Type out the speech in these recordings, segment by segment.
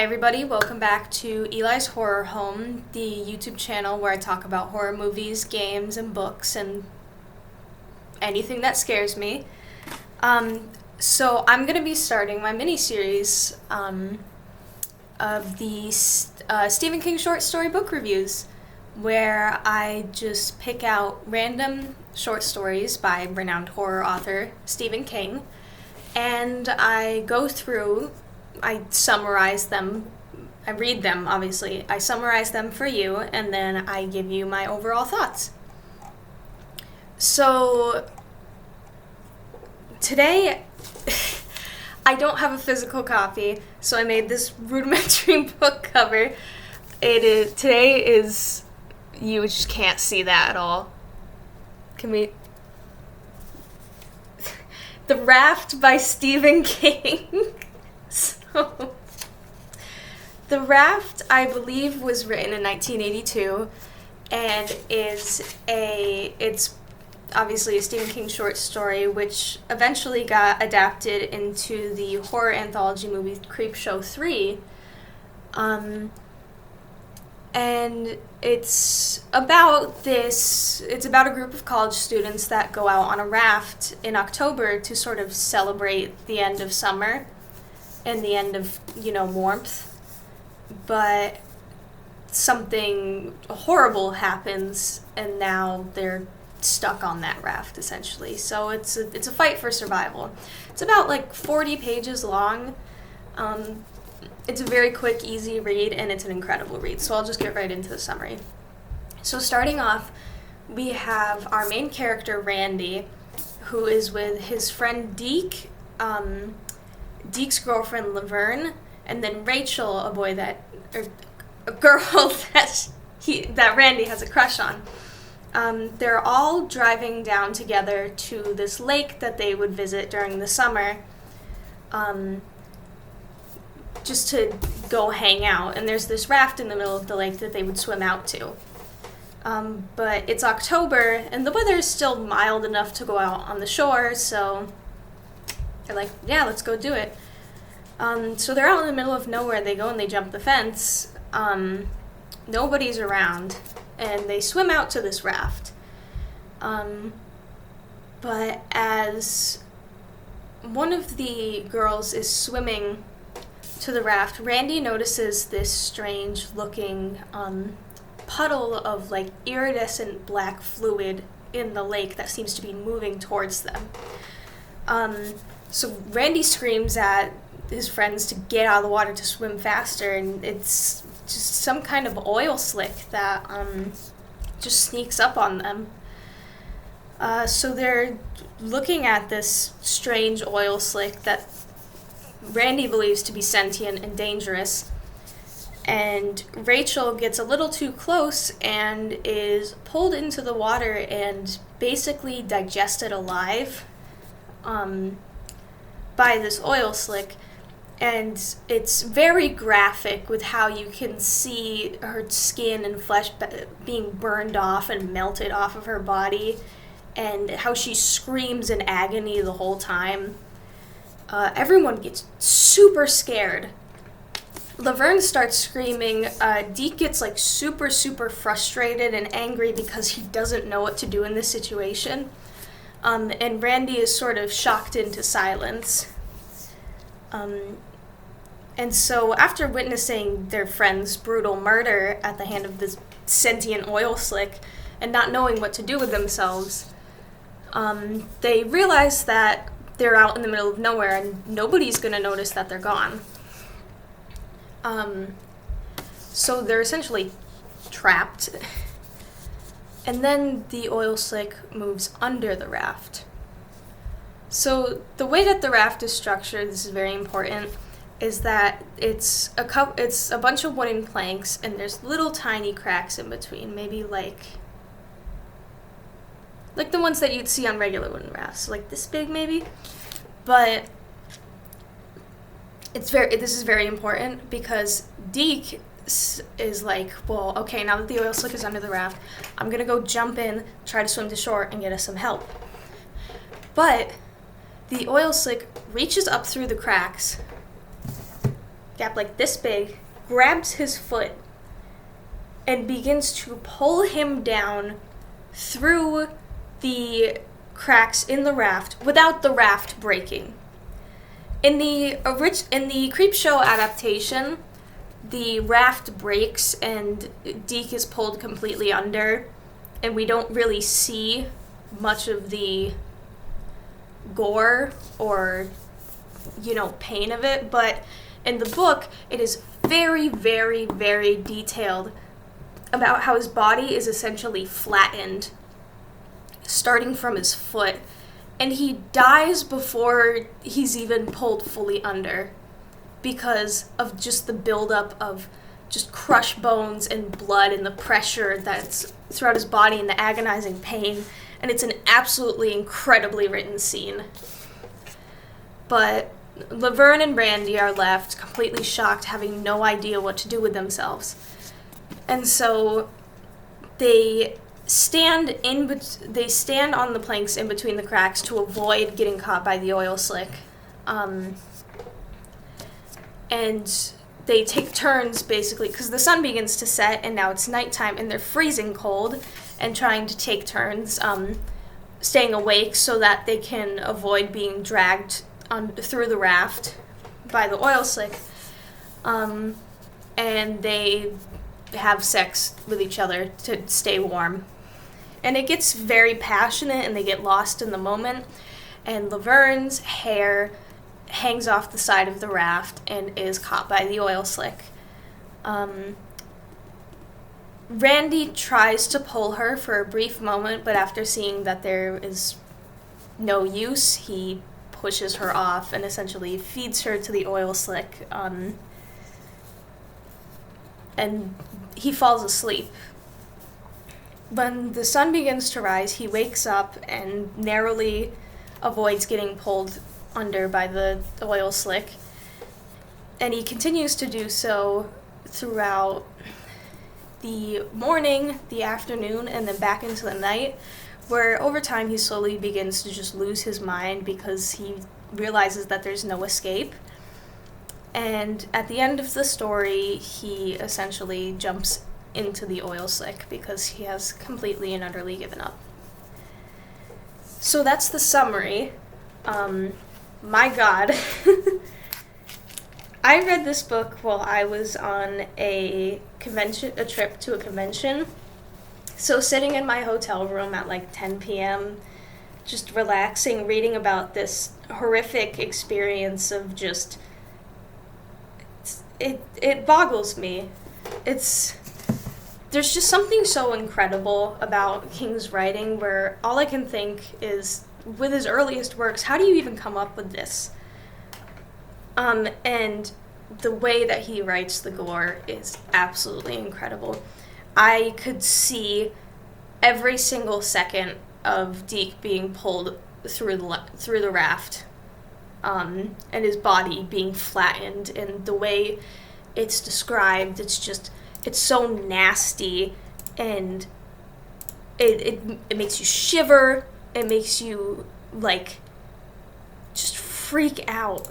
Hi everybody, welcome back to Eli's Horror Home, the YouTube channel where I talk about horror movies, games, and books, and anything that scares me. So I'm going to be starting my mini-series of the Stephen King short story book reviews, where I just pick out random short stories by renowned horror author Stephen King, and I go through, I summarize them, I read them obviously, I summarize them for you, and then I give you my overall thoughts. So today I don't have a physical copy, so I made this rudimentary book cover. Today is, you just can't see that at all. Can we? The Raft by Stephen King. So, The Raft, I believe, was written in 1982, and it's obviously a Stephen King short story, which eventually got adapted into the horror anthology movie Creepshow 3. And it's about a group of college students that go out on a raft in October to sort of celebrate the end of summer and the end of, warmth. But something horrible happens, and now they're stuck on that raft, essentially. So it's a fight for survival. It's about 40 pages long. It's a very quick, easy read, and it's an incredible read. So I'll just get right into the summary. So starting off, we have our main character, Randy, who is with his friend Deke, Deke's girlfriend, Laverne, and then Rachel, a girl that Randy has a crush on. They're all driving down together to this lake that they would visit during the summer, just to go hang out. And there's this raft in the middle of the lake that they would swim out to. But it's October, and the weather is still mild enough to go out on the shore, so they're like, yeah, let's go do it. So they're out in the middle of nowhere. They go and they jump the fence. Nobody's around, and they swim out to this raft. But as one of the girls is swimming to the raft, Randy notices this strange-looking puddle of iridescent black fluid in the lake that seems to be moving towards them. So Randy screams at his friends to get out of the water to swim faster, and it's just some kind of oil slick that just sneaks up on them. So they're looking at this strange oil slick that Randy believes to be sentient and dangerous, and Rachel gets a little too close and is pulled into the water and basically digested alive by this oil slick. And it's very graphic with how you can see her skin and flesh being burned off and melted off of her body, and how she screams in agony the whole time. Everyone gets super scared. Laverne starts screaming. Deke gets super, super frustrated and angry because he doesn't know what to do in this situation. And Randy is sort of shocked into silence. And so after witnessing their friend's brutal murder at the hand of this sentient oil slick and not knowing what to do with themselves, they realize that they're out in the middle of nowhere and nobody's going to notice that they're gone. So they're essentially trapped. And then the oil slick moves under the raft. So the way that the raft is structured, this is very important, is that it's a bunch of wooden planks, and there's little tiny cracks in between, maybe like the ones that you'd see on regular wooden rafts, this big maybe. But this is very important because Deke is well, okay, now that the oil slick is under the raft, I'm gonna go jump in, try to swim to shore, and get us some help. But the oil slick reaches up through the cracks, gap like this big, grabs his foot, and begins to pull him down through the cracks in the raft without the raft breaking. In the Creepshow adaptation, the raft breaks and Deke is pulled completely under, and we don't really see much of the gore or, pain of it, but in the book, it is very, very, very detailed about how his body is essentially flattened, starting from his foot, and he dies before he's even pulled fully under because of just the buildup of just crushed bones and blood and the pressure that's throughout his body and the agonizing pain, and it's an absolutely incredibly written scene. But Laverne and Randy are left completely shocked, having no idea what to do with themselves. And so they stand on the planks in between the cracks to avoid getting caught by the oil slick. And they take turns, basically, because the sun begins to set, and now it's nighttime, and they're freezing cold, and trying to take turns staying awake so that they can avoid being dragged through the raft by the oil slick. And they have sex with each other to stay warm. And it gets very passionate, and they get lost in the moment, and Laverne's hair hangs off the side of the raft and is caught by the oil slick. Randy tries to pull her for a brief moment, but after seeing that there is no use, he pushes her off and essentially feeds her to the oil slick, and he falls asleep. When the sun begins to rise, he wakes up and narrowly avoids getting pulled under by the oil slick, and he continues to do so throughout the morning, the afternoon, and then back into the night, where over time he slowly begins to just lose his mind because he realizes that there's no escape. And at the end of the story, he essentially jumps into the oil slick because he has completely and utterly given up. So that's the summary. My God. I read this book while I was on a trip to a convention. So sitting in my hotel room at like 10 p.m., just relaxing, reading about this horrific experience of just, it boggles me. There's just something so incredible about King's writing where all I can think is, with his earliest works, how do you even come up with this? And the way that he writes the gore is absolutely incredible. I could see every single second of Deke being pulled through the raft, and his body being flattened, and the way it's described, it's so nasty, and it makes you shiver. It makes you, just freak out.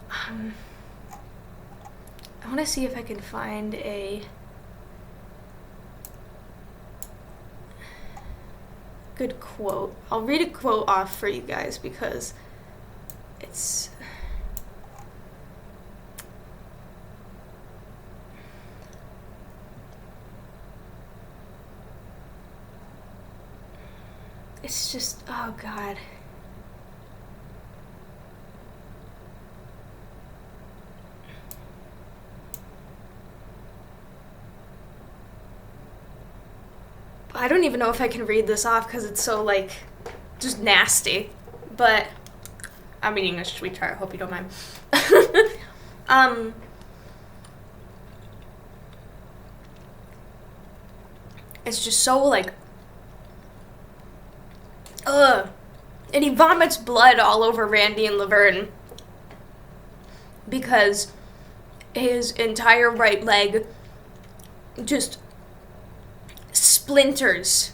I want to see if I can find a good quote. I'll read a quote off for you guys because it's... It's just, oh God. I don't even know if I can read this off because it's so, just nasty. But I'm reading English, should we try? I hope you don't mind. It's just so, ugh. And he vomits blood all over Randy and Laverne because his entire right leg just splinters.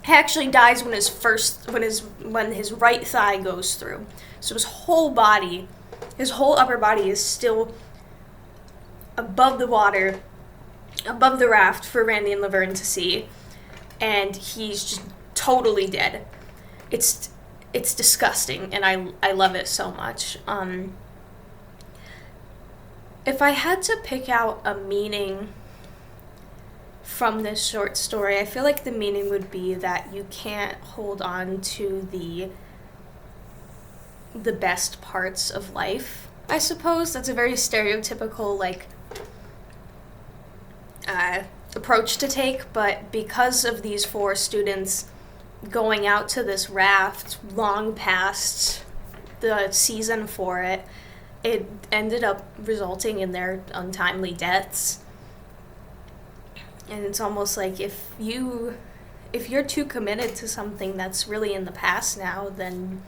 He actually dies when his right thigh goes through. So his whole upper body is still above the water, above the raft for Randy and Laverne to see, and he's just totally dead. It's disgusting, and I love it so much. If I had to pick out a meaning from this short story, I feel like the meaning would be that you can't hold on to the best parts of life. I suppose that's a very stereotypical, approach to take, but because of these 4 students going out to this raft long past the season for it, it ended up resulting in their untimely deaths. And it's almost like if you're too committed to something that's really in the past now, then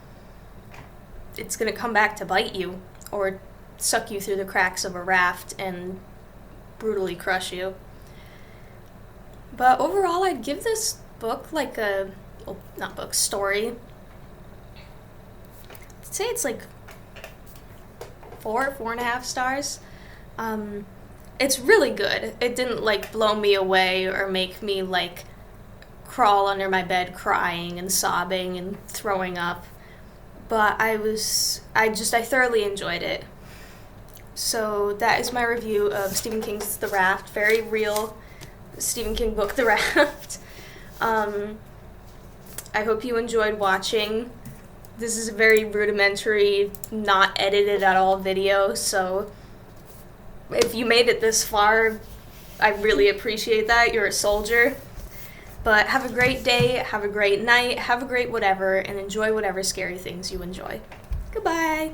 it's going to come back to bite you or suck you through the cracks of a raft and brutally crush you. But overall, I'd give this book story. I'd say it's 4.5 stars. It's really good. It didn't blow me away or make me crawl under my bed crying and sobbing and throwing up. But I thoroughly enjoyed it. So that is my review of Stephen King's The Raft. Very real Stephen King book, The Raft. I hope you enjoyed watching. This is a very rudimentary, not edited at all video, so if you made it this far, I really appreciate that. You're a soldier. But have a great day, have a great night, have a great whatever, and enjoy whatever scary things you enjoy. Goodbye.